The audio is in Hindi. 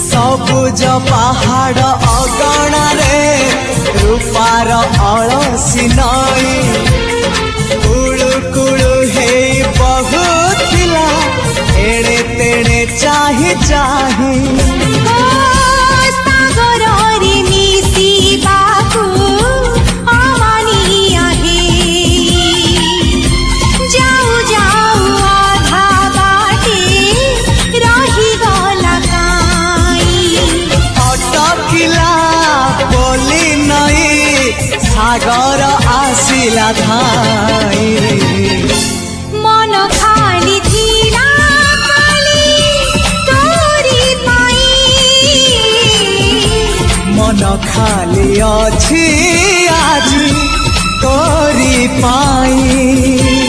सबुज पहाड़ अगणारे रूपार अलसी नई कुळु कुळु हे बहुथिला एड़े तेड़े चाही चाही सागर आसिला धाई मन खाली थिला खाली तोरी पाई मन खाली अछि आज तोरी पाई।